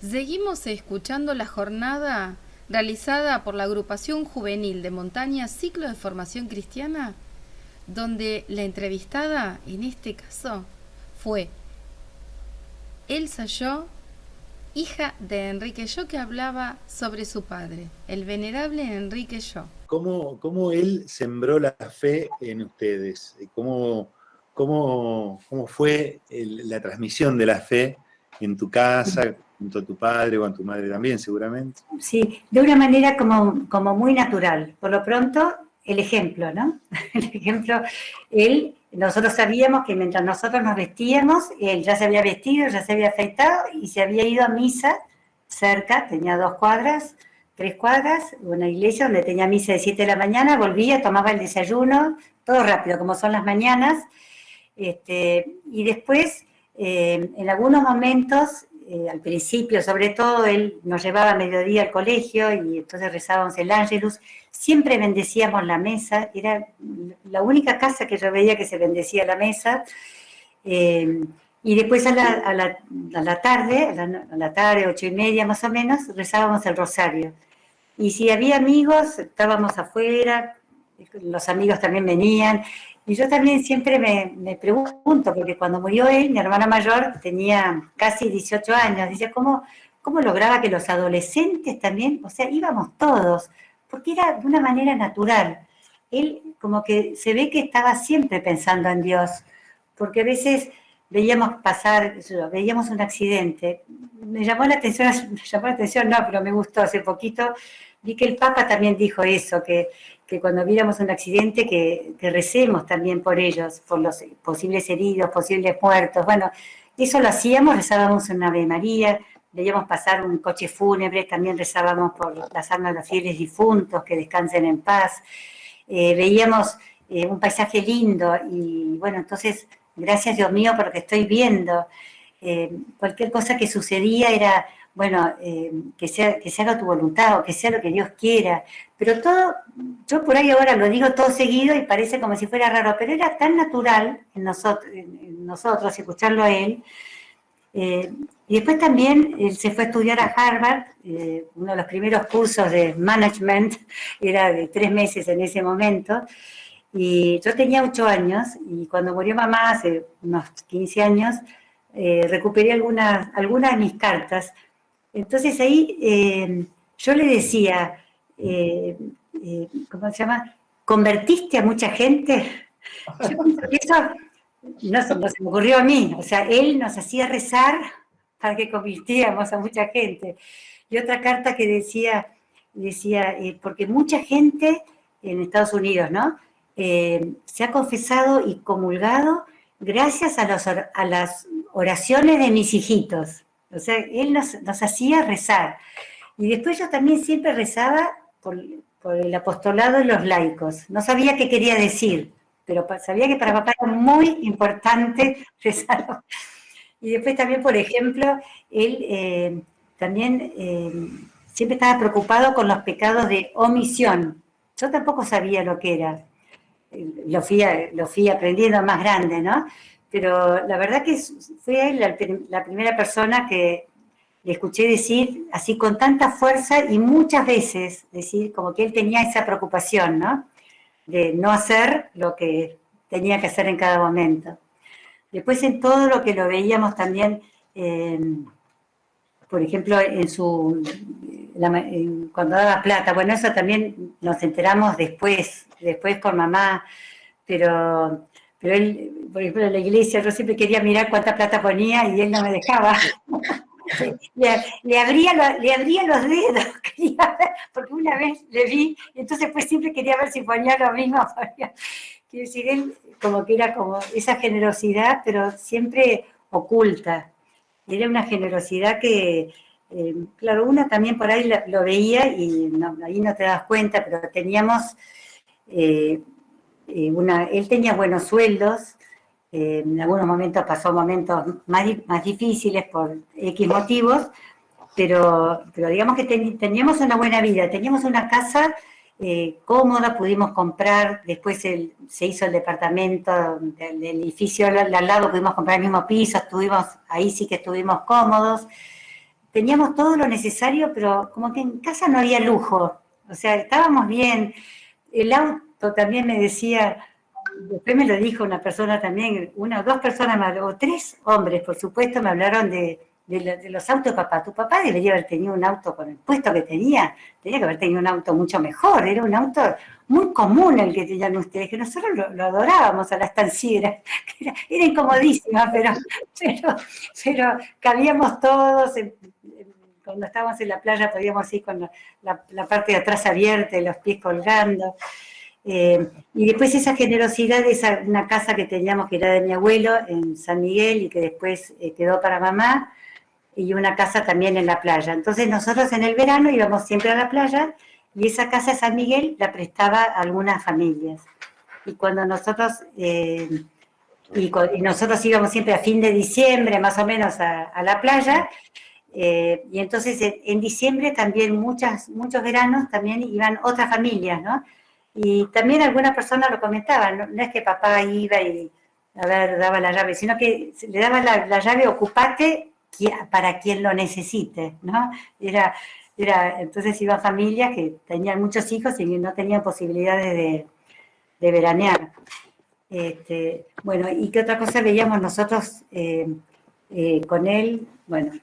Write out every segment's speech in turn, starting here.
Seguimos escuchando la jornada realizada por la agrupación juvenil de montaña Ciclo de Formación Cristiana, donde la entrevistada, en este caso, fue Elsa Yo, hija de Enrique Yo, que hablaba sobre su padre, el venerable Enrique Yo. ¿Cómo él sembró la fe en ustedes? ¿Cómo fue la transmisión de la fe en tu casa, junto a tu padre o a tu madre también, seguramente? Sí, de una manera como muy natural. Por lo pronto, el ejemplo, ¿no? El ejemplo, nosotros sabíamos que mientras nosotros nos vestíamos, él ya se había vestido, ya se había afeitado y se había ido a misa cerca, tenía 2 cuadras, 3 cuadras, una iglesia donde tenía misa de 7 de la mañana, volvía, tomaba el desayuno, todo rápido, como son las mañanas, y después, en algunos momentos, al principio sobre todo, él nos llevaba a mediodía al colegio y entonces rezábamos el Ángelus, siempre bendecíamos la mesa, era la única casa que yo veía que se bendecía la mesa, y después a la tarde, 8:30 más o menos, rezábamos el rosario. Y si había amigos, estábamos afuera, los amigos también venían, y yo también siempre me pregunto, porque cuando murió él, mi hermana mayor tenía casi 18 años, dice, ¿cómo lograba que los adolescentes también, o sea, íbamos todos, porque era de una manera natural. Él como que se ve que estaba siempre pensando en Dios, porque a veces veíamos un accidente, me llamó la atención, no, pero me gustó hace poquito, vi que el Papa también dijo eso, que cuando viéramos un accidente que recemos también por ellos, por los posibles heridos, posibles muertos. Bueno, eso lo hacíamos, rezábamos una Ave María, veíamos pasar un coche fúnebre, también rezábamos por las almas de los fieles difuntos, que descansen en paz. Veíamos un paisaje lindo y bueno, entonces, gracias Dios mío por lo que estoy viendo. Cualquier cosa que sucedía era, bueno, que se haga tu voluntad o que sea lo que Dios quiera. Pero todo, yo por ahí ahora lo digo todo seguido y parece como si fuera raro, pero era tan natural en nosotros escucharlo a él. Y después también él se fue a estudiar a Harvard, uno de los primeros cursos de management, era de 3 meses en ese momento, y yo tenía 8 años, y cuando murió mamá hace unos 15 años, recuperé algunas de mis cartas. Entonces ahí yo le decía, ¿cómo se llama? ¿Convertiste a mucha gente? Yo pienso que eso no se me ocurrió a mí, o sea, él nos hacía rezar para que convirtiéramos a mucha gente. Y otra carta que decía porque mucha gente en Estados Unidos, ¿no? Se ha confesado y comulgado gracias a las oraciones de mis hijitos. O sea, él nos hacía rezar. Y después yo también siempre rezaba por el apostolado de los laicos. No sabía qué quería decir, pero sabía que para papá era muy importante rezar. Y después también, por ejemplo, él también siempre estaba preocupado con los pecados de omisión. Yo tampoco sabía lo que era. Lo fui aprendiendo más grande, ¿no? Pero la verdad que fue él la primera persona que le escuché decir así con tanta fuerza y muchas veces decir como que él tenía esa preocupación, ¿no? De no hacer lo que tenía que hacer en cada momento. Después en todo lo que lo veíamos también, por ejemplo, cuando daba plata, bueno, eso también nos enteramos después con mamá, pero él, por ejemplo, en la iglesia yo siempre quería mirar cuánta plata ponía y él no me dejaba. Le abría los dedos, porque una vez le vi, entonces pues siempre quería ver si ponía lo mismo. Quiero decir, él como que era como esa generosidad, pero siempre oculta. Era una generosidad que, claro, una también por ahí lo veía y ahí no te das cuenta, pero teníamos, él tenía buenos sueldos, en algunos momentos pasó momentos más difíciles por X motivos, pero digamos que teníamos una buena vida, teníamos una casa cómoda, pudimos comprar, después se hizo el departamento del edificio al lado, pudimos comprar el mismo piso, ahí sí que estuvimos cómodos, teníamos todo lo necesario, pero como que en casa no había lujo. O sea, estábamos bien. El auto también me decía, después me lo dijo una persona también, una o dos personas más, o tres hombres, por supuesto, me hablaron de los autos de papá. Tu papá debería haber tenido un auto con el puesto que tenía que haber tenido un auto mucho mejor, era un auto muy común el que tenían ustedes, que nosotros lo adorábamos a la estanciera, que era incomodísima, pero cabíamos todos, cuando estábamos en la playa podíamos ir con la parte de atrás abierta y los pies colgando. Y después esa generosidad de una casa que teníamos que era de mi abuelo en San Miguel y que después quedó para mamá, y una casa también en la playa. Entonces nosotros en el verano íbamos siempre a la playa y esa casa de San Miguel la prestaba a algunas familias. Y cuando nosotros, y nosotros íbamos siempre a fin de diciembre más o menos a la playa, y entonces en diciembre también muchos veranos también iban otras familias, ¿no? Y también algunas personas lo comentaban, no es que papá iba y, daba la llave, sino que le daba la llave, ocupate para quien lo necesite, ¿no? Entonces iban familias que tenían muchos hijos y no tenían posibilidades de veranear. Bueno, ¿y qué otra cosa veíamos nosotros con él? Bueno,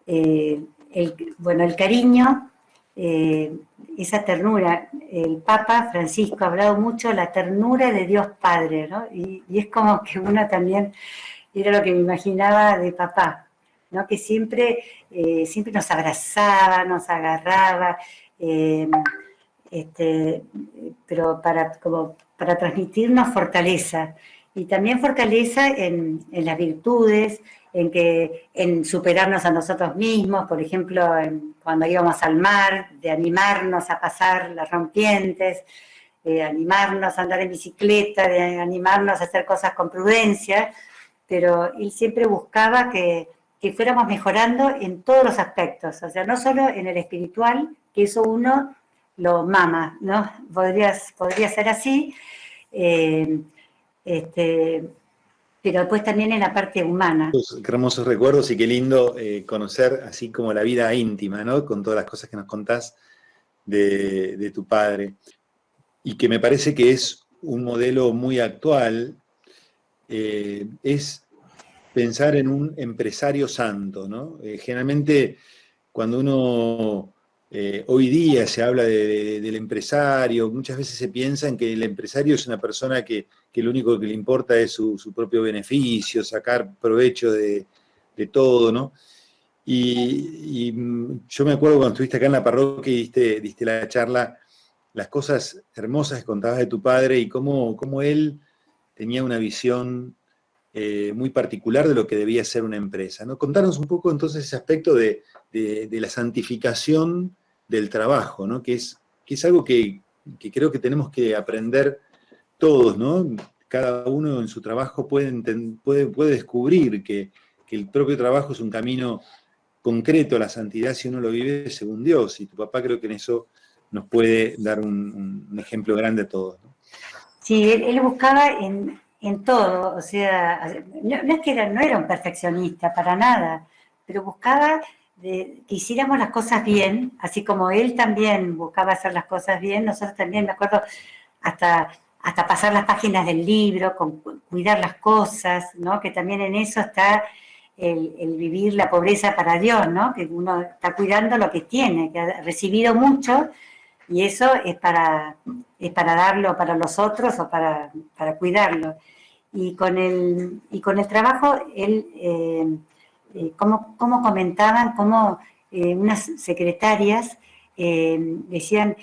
el cariño, esa ternura. El Papa Francisco ha hablado mucho de la ternura de Dios Padre, ¿no? Y es como que uno también, era lo que me imaginaba de papá, ¿no? Que siempre nos abrazaba, nos agarraba, pero para transmitirnos fortaleza. Y también fortaleza en las virtudes, en superarnos a nosotros mismos, por ejemplo, cuando íbamos al mar, de animarnos a pasar las rompientes, animarnos a andar en bicicleta, de animarnos a hacer cosas con prudencia, pero él siempre buscaba que fuéramos mejorando en todos los aspectos, o sea, no solo en el espiritual, que eso uno lo mama, ¿no? Podría ser así, pero después también en la parte humana. Qué hermosos recuerdos y qué lindo conocer así como la vida íntima, ¿no? Con todas las cosas que nos contás de tu padre. Y que me parece que es un modelo muy actual, es pensar en un empresario santo, ¿no? Generalmente cuando uno hoy día se habla del empresario, muchas veces se piensa en que el empresario es una persona que lo único que le importa es su propio beneficio, sacar provecho de todo, ¿no? Y yo me acuerdo cuando estuviste acá en la parroquia y diste la charla, las cosas hermosas que contabas de tu padre y cómo él tenía una visión muy particular de lo que debía ser una empresa, ¿no? Contanos un poco entonces ese aspecto de la santificación del trabajo, ¿no? Que es algo que creo que tenemos que aprender todos, ¿no? Cada uno en su trabajo puede descubrir que el propio trabajo es un camino concreto a la santidad si uno lo vive según Dios, y tu papá creo que en eso nos puede dar un ejemplo grande a todos, ¿no? Sí, él buscaba en todo, o sea, no es que no era un perfeccionista, para nada, pero buscaba que hiciéramos las cosas bien, así como él también buscaba hacer las cosas bien, nosotros también, me acuerdo, hasta pasar las páginas del libro, cuidar las cosas, ¿no? Que también en eso está el vivir la pobreza para Dios, ¿no? Que uno está cuidando lo que tiene, que ha recibido mucho, y eso es para darlo para los otros o para cuidarlo. Y con el trabajo, él, como comentaban, como unas secretarias decían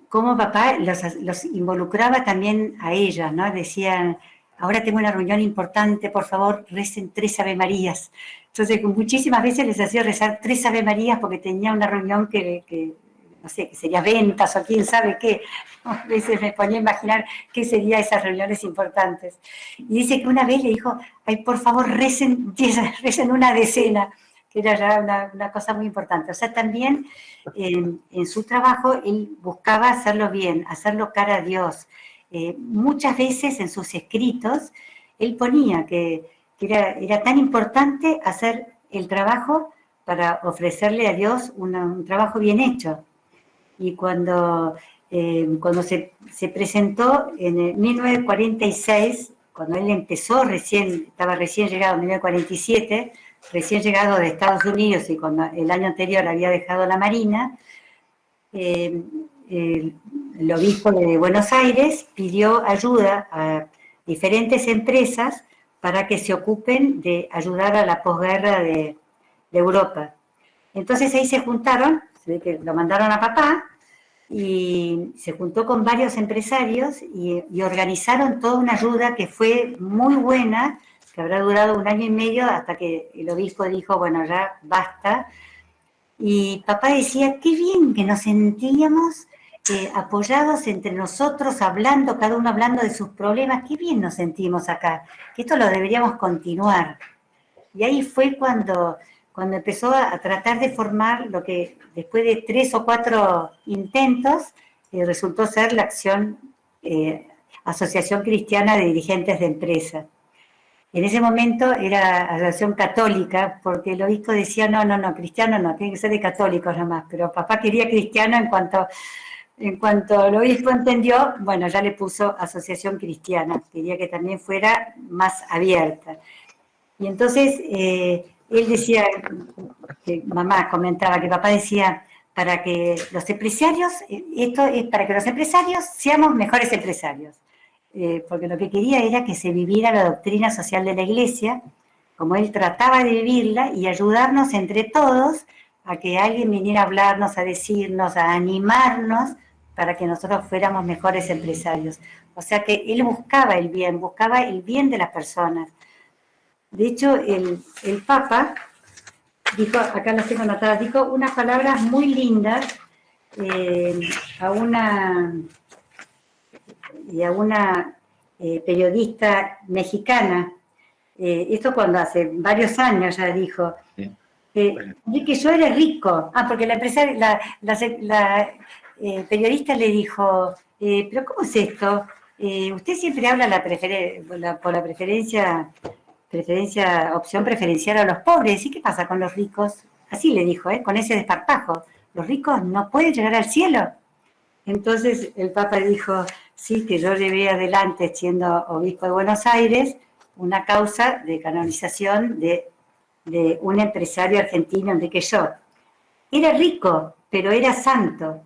cómo papá los involucraba también a ellas, ¿no? Decían, ahora tengo una reunión importante, por favor, recen 3 Ave Marías. Entonces, muchísimas veces les hacía rezar 3 Ave Marías porque tenía una reunión que no sé, que sería ventas o quién sabe qué. A veces me ponía a imaginar qué serían esas reuniones importantes. Y dice que una vez le dijo, ay, por favor, recen una decena, que era ya una cosa muy importante. O sea, también en su trabajo él buscaba hacerlo bien, hacerlo cara a Dios. Muchas veces en sus escritos él ponía que era tan importante hacer el trabajo para ofrecerle a Dios un trabajo bien hecho. Y cuando se presentó en el 1946, cuando él empezó estaba recién llegado en 1947, recién llegado de Estados Unidos y cuando el año anterior había dejado la Marina, el obispo de Buenos Aires pidió ayuda a diferentes empresas para que se ocupen de ayudar a la posguerra de Europa. Entonces ahí se juntaron, se ve que lo mandaron a papá, y se juntó con varios empresarios y organizaron toda una ayuda que fue muy buena, que habrá durado 1 año y medio hasta que el obispo dijo, bueno, ya basta. Y papá decía, qué bien que nos sentíamos apoyados entre nosotros, hablando, cada uno hablando de sus problemas, qué bien nos sentimos acá, que esto lo deberíamos continuar. Y ahí fue cuando empezó a tratar de formar lo que después de 3 o 4 intentos resultó ser la Asociación Cristiana de Dirigentes de Empresas. En ese momento era asociación católica, porque el obispo decía, no, cristiano no, tiene que ser de católicos nomás, pero papá quería cristiano en cuanto el obispo entendió, bueno, ya le puso asociación cristiana, quería que también fuera más abierta. Y entonces él decía, que mamá comentaba, que papá decía, para que los empresarios, esto es para que los empresarios seamos mejores empresarios. Porque lo que quería era que se viviera la doctrina social de la Iglesia, como él trataba de vivirla, y ayudarnos entre todos a que alguien viniera a hablarnos, a decirnos, a animarnos, para que nosotros fuéramos mejores empresarios. O sea que él buscaba el bien de las personas. De hecho, el Papa dijo, acá las tengo anotadas, dijo unas palabras muy lindas a una periodista mexicana. Esto cuando hace varios años ya dijo, que yo era rico. Porque la periodista le dijo, pero ¿cómo es esto? Usted siempre habla por la opción preferencial a los pobres. ¿Y qué pasa con los ricos? Así le dijo, con ese desparpajo. Los ricos no pueden llegar al cielo. Entonces el Papa dijo, sí, que yo llevé adelante, siendo obispo de Buenos Aires, una causa de canonización de un empresario argentino, Enrique Schott. Era rico, pero era santo.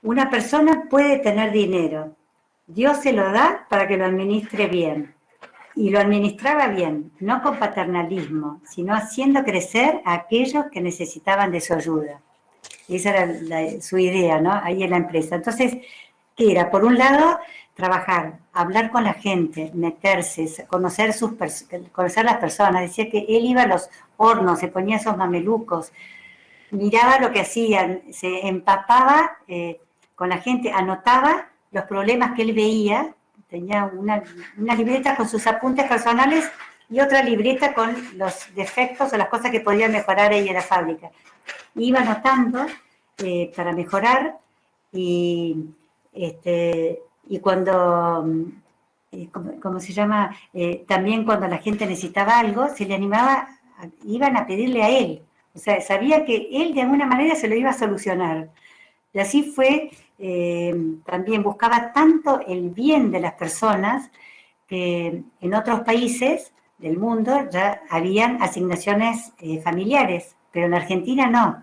Una persona puede tener dinero. Dios se lo da para que lo administre bien. Y lo administraba bien, no con paternalismo, sino haciendo crecer a aquellos que necesitaban de su ayuda. Esa era su idea, ¿no? Ahí en la empresa. Entonces, ¿qué era? Por un lado, trabajar, hablar con la gente, meterse, conocer las personas. Decía que él iba a los hornos, se ponía esos mamelucos, miraba lo que hacían, se empapaba con la gente, anotaba los problemas que él veía. Tenía una libreta con sus apuntes personales y otra libreta con los defectos o las cosas que podía mejorar ahí en la fábrica. Iba anotando para mejorar y cuando, ¿cómo se llama? También cuando la gente necesitaba algo, se le animaba, iban a pedirle a él. O sea, sabía que él de alguna manera se lo iba a solucionar. Y así fue, también buscaba tanto el bien de las personas que en otros países del mundo ya habían asignaciones familiares, pero en Argentina no.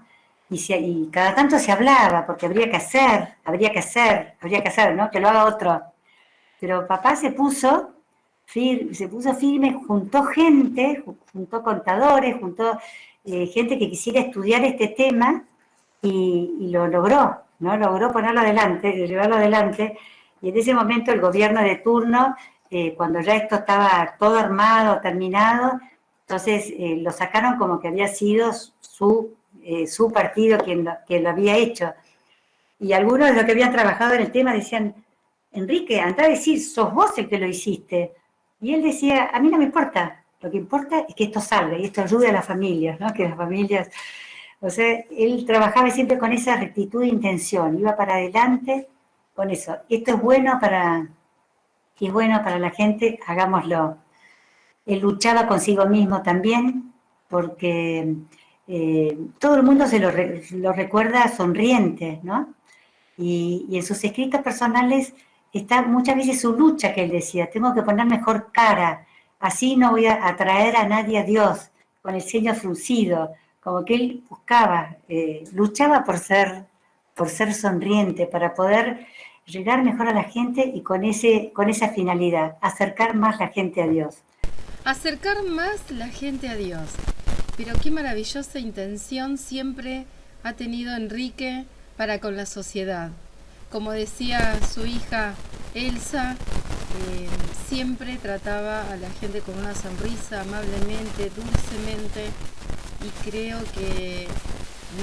Y cada tanto se hablaba, porque habría que hacer, ¿no? Que lo haga otro. Pero papá se puso firme, juntó gente, juntó contadores, juntó gente que quisiera estudiar este tema y lo logró, ¿no? Logró ponerlo adelante, llevarlo adelante. Y en ese momento el gobierno de turno, cuando ya esto estaba todo armado, terminado, entonces lo sacaron como que había sido su partido quien lo había hecho. Y algunos de los que habían trabajado en el tema decían, Enrique, anda a decir, sos vos el que lo hiciste. Y él decía, a mí no me importa, lo que importa es que esto salga y esto ayude a las familias, ¿no? Que las familias, o sea, él trabajaba siempre con esa rectitud de intención, iba para adelante con eso. Esto es bueno para la gente, hagámoslo. Él luchaba consigo mismo también, porque todo el mundo lo recuerda sonriente, ¿no? Y en sus escritos personales está muchas veces su lucha que él decía, tengo que poner mejor cara, así no voy a atraer a nadie a Dios, con el ceño fruncido, como que él buscaba, luchaba por ser sonriente, para poder llegar mejor a la gente y con esa finalidad, acercar más la gente a Dios. Acercar más la gente a Dios. Pero qué maravillosa intención siempre ha tenido Enrique para con la sociedad. Como decía su hija Elsa, siempre trataba a la gente con una sonrisa, amablemente, dulcemente, y creo que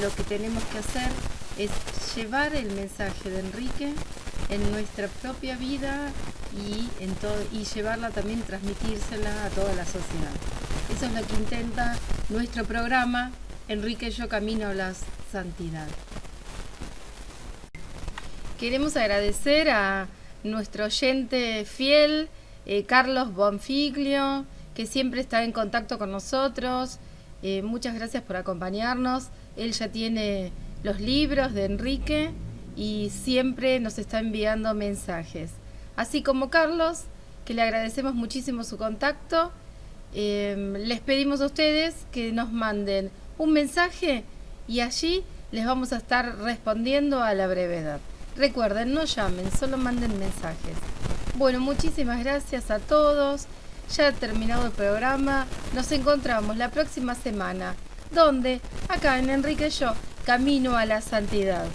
lo que tenemos que hacer es llevar el mensaje de Enrique en nuestra propia vida y llevarla también, transmitírsela a toda la sociedad. Eso es lo que intenta nuestro programa Enrique y yo camino a la santidad. Queremos agradecer a nuestro oyente fiel, Carlos Bonfiglio, que siempre está en contacto con nosotros. Muchas gracias por acompañarnos. Él ya tiene los libros de Enrique y siempre nos está enviando mensajes. Así como Carlos, que le agradecemos muchísimo su contacto. Les pedimos a ustedes que nos manden un mensaje y allí les vamos a estar respondiendo a la brevedad. Recuerden, no llamen, solo manden mensajes. Bueno, muchísimas gracias a todos. Ya ha terminado el programa. Nos encontramos la próxima semana. ¿Dónde? Acá en Enrique y yo, camino a la santidad.